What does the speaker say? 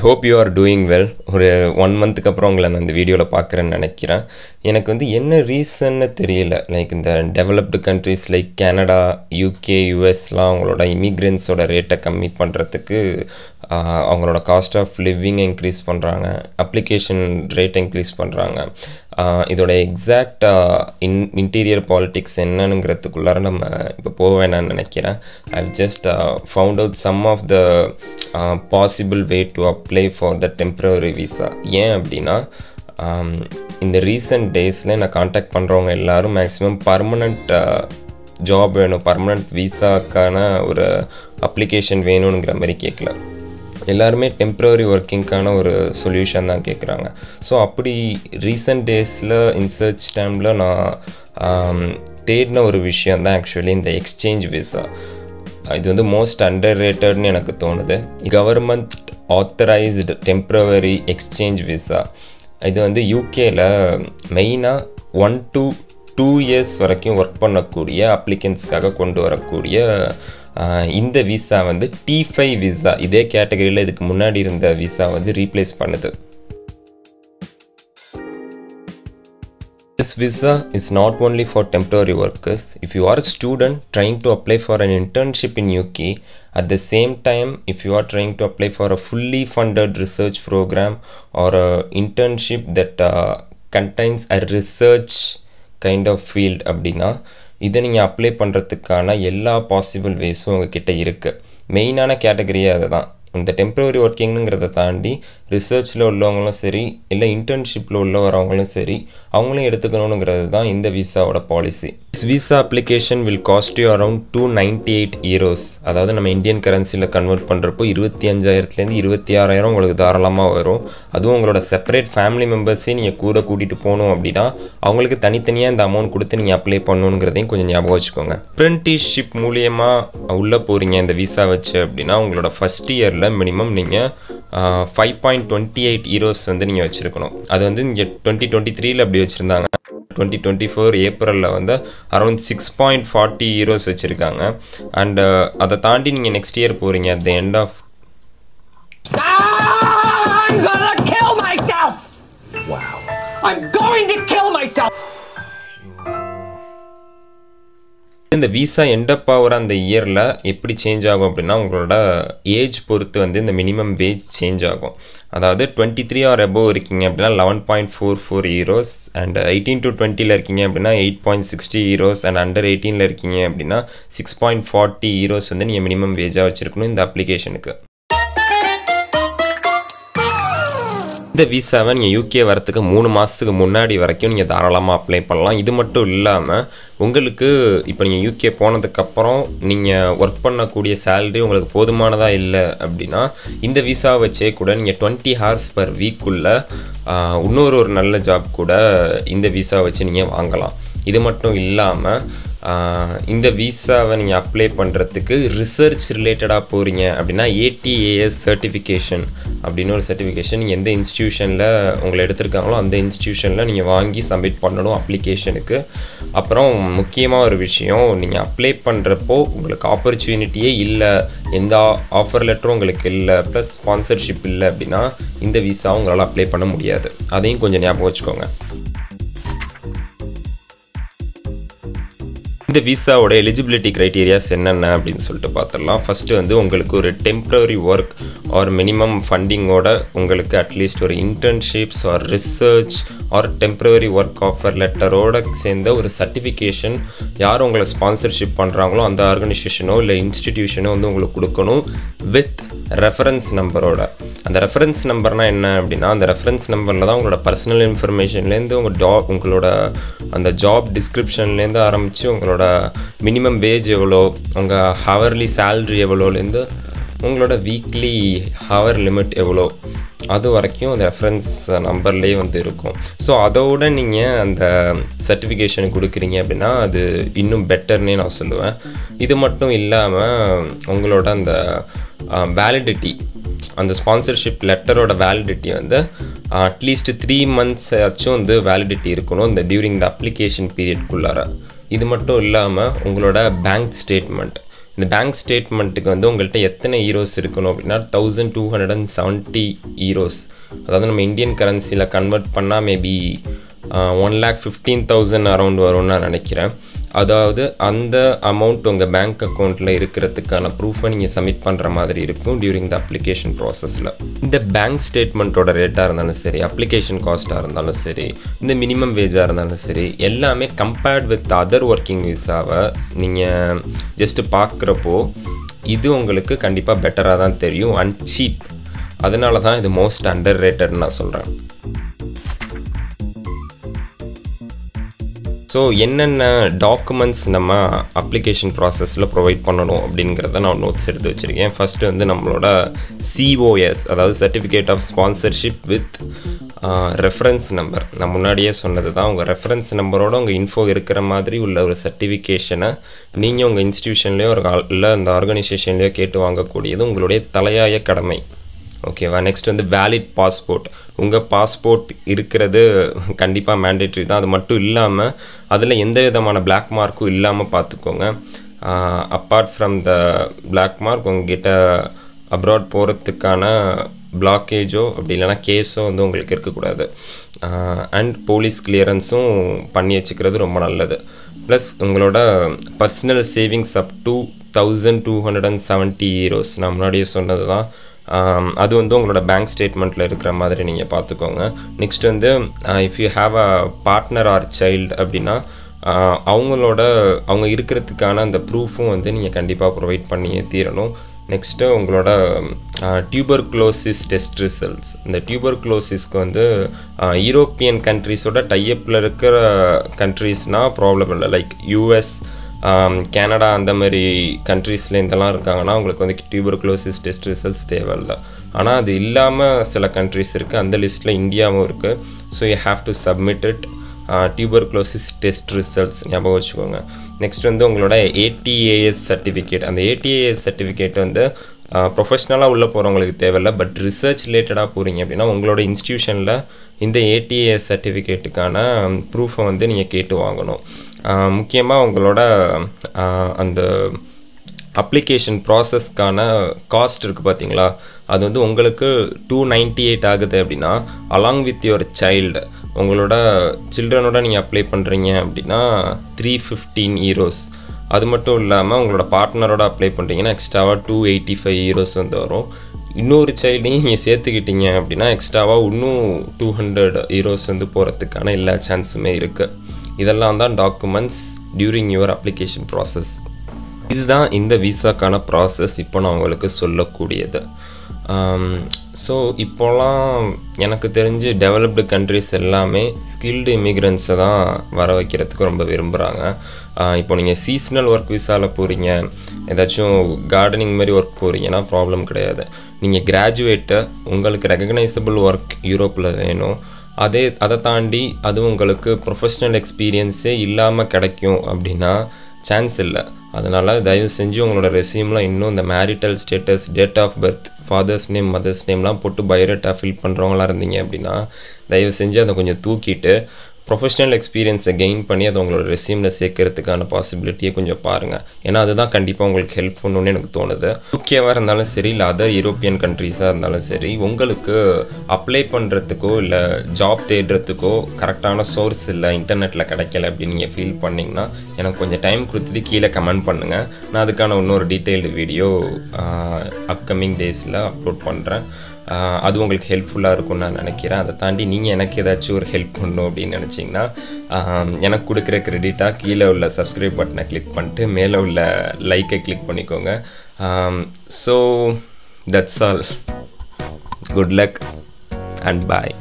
hope you are doing well. ஒரு 1 மந்த்துக்கு அப்புறம் உங்களை நான் இந்த வீடியோவில் பார்க்குறேன்னு நினைக்கிறேன். எனக்கு வந்து என்ன ரீசன்னு தெரியல. லைக் இந்த developed countries like Canada, UK, யூஎஸ்லாம் அவங்களோட இமிக்ரெண்ட்ஸோட ரேட்டை கம்மி பண்ணுறதுக்கு அவங்களோட காஸ்ட் ஆஃப் லிவிங்கை இன்க்ரீஸ் பண்ணுறாங்க, அப்ளிகேஷன் ரேட்டை இன்க்ரீஸ் பண்ணுறாங்க. இதோட எக்ஸாக்ட் இன்டீரியர் பாலிட்டிக்ஸ் என்னங்கிறதுக்குள்ளார நம்ம இப்போ போக வேணான்னு நினைக்கிறேன். I've just found out some of the possible way to apply for the temporary visa. ஏன் அப்படின்னா இந்த ரீசெண்ட் டேஸில் நான் காண்டாக்ட் பண்ணுறவங்க எல்லோரும் மேக்ஸிமம் பர்மனண்ட் ஜாப் வேணும், பர்மனண்ட் விசாக்கான ஒரு அப்ளிகேஷன் வேணுங்கிற மாதிரி கேட்கல. எல்லாருமே டெம்ப்ரவரி ஒர்க்கிங்க்கான ஒரு சொல்யூஷன் தான் கேட்குறாங்க. ஸோ அப்படி ரீசெண்ட் டேஸில் இன்சர்ச் டைமில் நான் தேடின ஒரு விஷயம் தான் ஆக்சுவலி இந்த எக்ஸ்சேஞ்ச் விசா. இது வந்து மோஸ்ட் அண்டர் ரேட்டட்னு எனக்கு தோணுது. Government authorised temporary exchange visa இது வந்து யூகேயில் மெயினாக 1 to 2 years வரைக்கும் ஒர்க் பண்ணக்கூடிய அப்ளிகன்ஸ்க்காக கொண்டு வரக்கூடிய இந்த விசா வந்து T5 விசா, இதே கேட்டகரியில் இதுக்கு முன்னாடி இருந்த விசா வந்து ரீப்ளேஸ் பண்ணுது. This visa is not only for temporary workers. If you are a student trying to apply for an internship in UK, at the same time if you are trying to apply for a fully funded research program or a internship that contains a research kind of field அப்படின்னா இதை நீங்கள் apply பண்ணுறதுக்கான எல்லா possible வேஸும் உங்ககிட்ட இருக்குது. மெயினான கேட்டகரியே அதை தான். இந்த டெம்ப்ரவரி ஒர்க்கிங்கிறத தாண்டி ரிசர்ச்சில் உள்ளவங்களும் சரி, இல்லை இன்டர்ன்ஷிப்பில் உள்ள வரவங்களும் சரி, அவங்களும் எடுத்துக்கணுங்கிறது தான் இந்த விசாவோட policy. This visa application will cost you around 298 euros. அதாவது நம்ம இந்தியன் கரன்சியில் கன்வெர்ட் பண்ணுறப்போ 25,000 26,000 உங்களுக்கு தாராளமாக வரும். அதுவும் உங்களோட செப்பரேட் ஃபேமிலி மெம்பர்ஸே நீங்கள் கூட கூட்டிகிட்டு போகணும் அப்படின்னா அவங்களுக்கு தனித்தனியாக இந்த அமௌண்ட் கொடுத்து நீங்கள் அப்ளை பண்ணணுங்கிறதையும் கொஞ்சம் ஞாபகம் வச்சுக்கோங்க. அப்ரெண்டிஸ்ஷிப் மூலியமாக உள்ளே போகிறீங்க இந்த விசா வச்சு அப்படின்னா உங்களோட ஃபஸ்ட் இயரில் மினிமம் நீங்கள் 5.28 euros வந்து நீங்கள் வச்சுருக்கணும். அது வந்து இங்கே 2023 அப்படி வச்சுருந்தாங்க. 2024 ஏப்ரலில் வந்து அரௌண்ட் 6.40 euros வச்சுருக்காங்க. அண்ட் அதை தாண்டி நீங்கள் நெக்ஸ்ட் இயர் போகிறீங்க அட் த எண்ட் ஆஃப் இந்த விசா எண்டப் ஆகிற அந்த இயரில் எப்படி சேஞ்ச் ஆகும் அப்படின்னா உங்களோட ஏஜ் பொறுத்து வந்து இந்த மினிமம் வேஜ் சேஞ்ச் ஆகும். அதாவது 23 or above இருக்கீங்க அப்படின்னா 11.44 euros, அண்ட் 18 to 20 இருக்கீங்க அப்படின்னா 8.60 euros, அண்ட் அண்டர் 18 இருக்கீங்க அப்படின்னா 6.40 euros வந்து நீங்கள் மினிமம் வேஜாக வச்சுருக்கணும் இந்த அப்ளிகேஷனுக்கு. இந்த விசாவை நீங்கள் யூகே வரத்துக்கு 3 மாதத்துக்கு முன்னாடி வரைக்கும் நீங்கள் தாராளமாக அப்ளை பண்ணலாம். இது மட்டும் இல்லாமல் உங்களுக்கு இப்போ நீங்கள் யூகே போனதுக்கப்புறம் நீங்கள் ஒர்க் பண்ணக்கூடிய சேலரி உங்களுக்கு போதுமானதாக இல்லை அப்படின்னா இந்த விசாவை வச்சே கூட நீங்கள் 20 hours per வீக்குள்ளே இன்னொரு நல்ல ஜாப் கூட இந்த விசாவை வச்சு நீங்கள் வாங்கலாம். இது மட்டும் இல்லாமல் இந்த விசாவை நீங்கள் அப்ளை பண்ணுறதுக்கு ரிசர்ச் ரிலேட்டடாக போகிறீங்க அப்படின்னா ATAS சர்டிஃபிகேஷன் அப்படின்னு ஒரு சர்டிஃபிகேஷன் நீங்கள் எந்த இன்ஸ்டியூஷனில் உங்களை எடுத்திருக்காங்களோ அந்த இன்ஸ்டியூஷனில் நீங்கள் வாங்கி சப்மிட் பண்ணணும் அப்ளிகேஷனுக்கு. அப்புறம் முக்கியமாக ஒரு விஷயம், நீங்கள் அப்ளை பண்ணுறப்போ உங்களுக்கு ஆப்பர்ச்சுனிட்டியே இல்லை, எந்த ஆஃபர் லெட்டரும் உங்களுக்கு இல்லை, ப்ளஸ் ஸ்பான்சர்ஷிப் இல்லை அப்படின்னா இந்த விசாவை உங்களால் அப்ளை பண்ண முடியாது. அதையும் கொஞ்சம் ஞாபகம் வச்சுக்கோங்க. இந்த விசாவோட எலிஜிபிலிட்டி க்ரைட்டீரியாஸ் என்னென்ன அப்படின்னு சொல்லிட்டு பார்த்துடலாம். ஃபஸ்ட்டு வந்து உங்களுக்கு ஒரு டெம்ப்ரவரி ஒர்க் ஆர் மினிமம் ஃபண்டிங்கோட உங்களுக்கு அட்லீஸ்ட் ஒரு internships or research or temporary work offer லெட்டரோட சேர்ந்த ஒரு சர்டிஃபிகேஷன் யார் உங்களை ஸ்பான்சர்ஷிப் பண்ணுறாங்களோ அந்த ஆர்கனைசேஷனோ இல்லை இன்ஸ்டிடியூஷனோ வந்து உங்களுக்கு கொடுக்கணும் வித் ரெஃபரன்ஸ் நம்பரோட. அந்த ரெஃபரன்ஸ் நம்பர்னால் என்ன அப்படின்னா அந்த ரெஃபரன்ஸ் நம்பரில் தான் உங்களோட பர்சனல் இன்ஃபர்மேஷன்லேருந்து உங்களோட அந்த ஜாப் டிஸ்கிரிப்ஷன்லேருந்து ஆரம்பித்து உங்களோட மினிமம் வேஜ் எவ்வளோ, உங்கள் ஹவர்லி சேல்ரி எவ்வளோலேருந்து உங்களோட வீக்லி ஹவர் லிமிட் எவ்வளோ அது வரைக்கும் அந்த ரெஃபரன்ஸ் நம்பர்லேயே வந்து இருக்கும். ஸோ அதோடு நீங்கள் அந்த சர்டிஃபிகேஷன் கொடுக்குறீங்க அப்படின்னா அது இன்னும் பெட்டர்னே நான் சொல்லுவேன். இது மட்டும் இல்லாமல் உங்களோட அந்த வேலிடிட்டி, அந்த ஸ்பான்சர்ஷிப் லெட்டரோட வேலிடிட்டி வந்து அட்லீஸ்ட் 3 months ஆச்சும் வந்து வேலிடிட்டி இருக்கணும் இந்த டியூரிங் த அப்ளிகேஷன் பீரியட்குள்ளார. இது மட்டும் இல்லாமல் உங்களோட பேங்க் ஸ்டேட்மெண்ட், இந்த பேங்க் ஸ்டேட்மெண்ட்டுக்கு வந்து உங்கள்கிட்ட எத்தனை ஈரோஸ் இருக்கணும் அப்படின்னா 1270 ஈரோஸ். அதாவது நம்ம இந்தியன் கரன்சியில் கன்வெர்ட் பண்ணால் மேபி 1,15,000 அரௌண்ட் வரும்னு நான் நினைக்கிறேன். அதாவது அந்த அமௌண்ட் உங்கள் பேங்க் அக்கௌண்ட்டில் இருக்கிறதுக்கான ப்ரூஃபை நீங்கள் சப்மிட் பண்ணுற மாதிரி இருக்கும் டியூரிங் த அப்ளிகேஷன் ப்ராசஸில். இந்த பேங்க் ஸ்டேட்மெண்ட்டோட ரேட்டாக இருந்தாலும் சரி, அப்ளிகேஷன் காஸ்ட்டாக இருந்தாலும் சரி, இந்த மினிமம் வேஜாக இருந்தாலும் சரி, எல்லாமே கம்பேர்ட் வித் அதர் ஒர்க்கிங் விசாவை நீங்கள் ஜஸ்ட்டு பார்க்குறப்போ இது உங்களுக்கு கண்டிப்பாக பெட்டராக தான் தெரியும் அண்ட் சீப். அதனால தான் இது மோஸ்ட் அண்டர் ரேட்டட்னு நான் சொல்கிறேன். ஸோ என்னென்ன டாக்குமெண்ட்ஸ் நம்ம அப்ளிகேஷன் ப்ராசஸில் ப்ரொவைட் பண்ணணும் அப்படிங்கிறத நான் நோட்ஸ் எடுத்து வச்சுருக்கேன். ஃபஸ்ட்டு வந்து நம்மளோட COS, அதாவது certificate of sponsorship with reference number. நான் முன்னாடியே சொன்னது தான், உங்கள் ரெஃபரன்ஸ் நம்பரோட உங்கள் இன்ஃபோ இருக்கிற மாதிரி உள்ள ஒரு சர்டிஃபிகேஷனை நீங்கள் உங்கள் இன்ஸ்டியூஷன்லேயோ இல்லை அந்த ஆர்கனைசேஷன்லேயோ கேட்டு வாங்கக்கூடியது உங்களுடைய தலையாய கடமை. ஓகேவா? நெக்ஸ்ட் வந்து வேலிட் பாஸ்போர்ட். உங்கள் பாஸ்போர்ட் இருக்கிறது கண்டிப்பாக மேண்டேட்ரி தான். அது மட்டும் இல்லாமல் அதில் எந்த விதமான பிளாக் மார்க்கும் இல்லாமல் பார்த்துக்கோங்க. Apart from the black mark உங்ககிட்ட அப்ராட் போகிறதுக்கான பிளாக்கேஜோ அப்படி இல்லைனா கேஸோ வந்து உங்களுக்கு இருக்கக்கூடாது. அண்ட் போலீஸ் கிளியரன்ஸும் பண்ணி வச்சுக்கிறது ரொம்ப நல்லது. ப்ளஸ் உங்களோட personal savings up to 1270 Eros. நான் முன்னாடியே சொன்னது தான். அது வந்து உங்களோட பேங்க் ஸ்டேட்மெண்ட்டில் இருக்கிற மாதிரி நீங்கள் பார்த்துக்கோங்க. நெக்ஸ்ட் வந்து if you have a partner or child அப்படின்னா அவங்க இருக்கிறதுக்கான அந்த ப்ரூஃபும் வந்து நீங்கள் கண்டிப்பாக ப்ரொவைட் பண்ணியே தீரணும். நெக்ஸ்ட்டு உங்களோட டியூபர்குலோசிஸ் டெஸ்ட் ரிசல்ட்ஸ். இந்த டியூபர்குலோசிஸ்க்கு வந்து யூரோப்பியன் கண்ட்ரீஸோட டைப்பில் இருக்கிற கண்ட்ரீஸ்னால் ப்ராப்ளம் இல்லை. லைக் US, கனடா அந்த மாதிரி கண்ட்ரீஸில் இதெல்லாம் இருக்காங்கன்னா உங்களுக்கு வந்து டியூபர்குலோசிஸ் டெஸ்ட் ரிசல்ட்ஸ் தேவையில்லை. ஆனால் அது இல்லாமல் சில கண்ட்ரீஸ் இருக்குது, அந்த லிஸ்ட்டில் இந்தியாவும் இருக்குது. So you have to submit it tuberculosis test results ஞாபகம் வச்சுக்கோங்க. நெக்ஸ்ட் வந்து உங்களோட ATAS சர்டிஃபிகேட். அந்த ATAS சர்டிஃபிகேட் வந்து ப்ரொஃபஷ்னலாக உள்ளே போகிறவங்களுக்கு தேவையில்லை. பட் ரிசர்ச் ரிலேட்டடாக போகிறீங்க அப்படின்னா உங்களோட இன்ஸ்டியூஷனில் இந்த ATAS சர்டிஃபிகேட்டுக்கான ப்ரூஃபை வந்து நீங்கள் கேட்டு வாங்கணும். முக்கியமாக உங்களோட அந்த அப்ளிகேஷன் ப்ராசஸ்க்கான காஸ்ட் இருக்குது பார்த்தீங்களா, அது வந்து உங்களுக்கு 298 ஆகுது அப்படின்னா அலாங் வித் யுவர் சைல்டு, உங்களோட சில்ட்ரனோட நீங்கள் அப்ளை பண்ணுறீங்க அப்படின்னா 315 ஈரோஸ். அது மட்டும் இல்லாமல் உங்களோட பார்ட்னரோட அப்ளை பண்ணுறீங்கன்னா எக்ஸ்ட்ராவாக 285 ஈரோஸ் வந்து வரும். இன்னொரு சைல்டையும் நீங்கள் சேர்த்துக்கிட்டீங்க அப்படின்னா எக்ஸ்ட்ராவாக இன்னும் 200 ஈரோஸ் வந்து போகிறதுக்கான எல்லா சான்ஸுமே இருக்குது. இதெல்லாம் தான் documents during your application process. இதுதான் இந்த விசாக்கான ப்ராசஸ் இப்போ நான் உங்களுக்கு சொல்லக்கூடியது. ஸோ இப்போலாம் எனக்கு தெரிஞ்சு டெவலப்டு கண்ட்ரிஸ் எல்லாமே ஸ்கில்டு இமிக்ரெண்ட்ஸை தான் வர வைக்கிறதுக்கு ரொம்ப விரும்புகிறாங்க. இப்போ நீங்கள் சீசனல் ஒர்க் விசாவில் போகிறீங்க, ஏதாச்சும் கார்டனிங் மாதிரி ஒர்க் போகிறீங்கன்னா ப்ராப்ளம் கிடையாது. நீங்கள் கிராஜுவேட்டை உங்களுக்கு ரெகக்னைசபிள் ஒர்க் யூரோப்பில் வேணும், அதை தாண்டி அது உங்களுக்கு ப்ரொஃபஷ்னல் எக்ஸ்பீரியன்ஸே இல்லாமல் கிடைக்கும் அப்படின்னா சான்ஸ் இல்லை. அதனால் தயவு செஞ்சு உங்களோட ரெஸ்யூமில் இன்னும் இந்த marital status, date of birth, father's name, mother's நேம்லாம் போட்டு பயோடேட்டா ஃபில் பண்ணுறவங்களா இருந்தீங்க அப்படின்னா தயவு செஞ்சு அதை கொஞ்சம் தூக்கிட்டு ப்ரொஃபஷனல் எக்ஸ்பீரியன்ஸை கெயின் பண்ணி அதை உங்களோட ரெஸ்யூமில் சேர்க்கறதுக்கான பாசிபிலிட்டியை கொஞ்சம் பாருங்கள். ஏன்னா அதுதான் கண்டிப்பாக உங்களுக்கு ஹெல்ப் பண்ணணும்னு எனக்கு தோணுது. யூகேவாக இருந்தாலும் சரி, இல்லை அதர் யூரோப்பியன் கண்ட்ரீஸாக இருந்தாலும் சரி, உங்களுக்கு அப்ளை பண்ணுறதுக்கோ இல்லை ஜாப் தேடுறதுக்கோ கரெக்டான சோர்ஸ் இல்லை, இன்டர்நெட்டில் கிடைக்கல அப்படின்னு நீங்கள் ஃபீல் பண்ணிங்கன்னா எனக்கு கொஞ்சம் டைம் கொடுத்துட்டு கீழே கமெண்ட் பண்ணுங்கள். நான் அதுக்கான இன்னொரு டீட்டெயில்டு வீடியோ அப்கமிங் டேஸில் அப்லோட் பண்ணுறேன். அது உங்களுக்கு ஹெல்ப்ஃபுல்லாக இருக்கும்னு நான் நினைக்கிறேன். அதை தாண்டி நீங்கள் எனக்கு ஏதாச்சும் ஒரு ஹெல்ப் பண்ணணும் அப்படின்னு நினச்சிங்கன்னா எனக்கு கொடுக்குற கிரெடிட்டாக கீழே உள்ள சப்ஸ்கிரைப் பட்டனை கிளிக் பண்ணிட்டு மேலே உள்ள லைக்கை கிளிக் பண்ணிக்கோங்க. So that's all. Good luck and bye.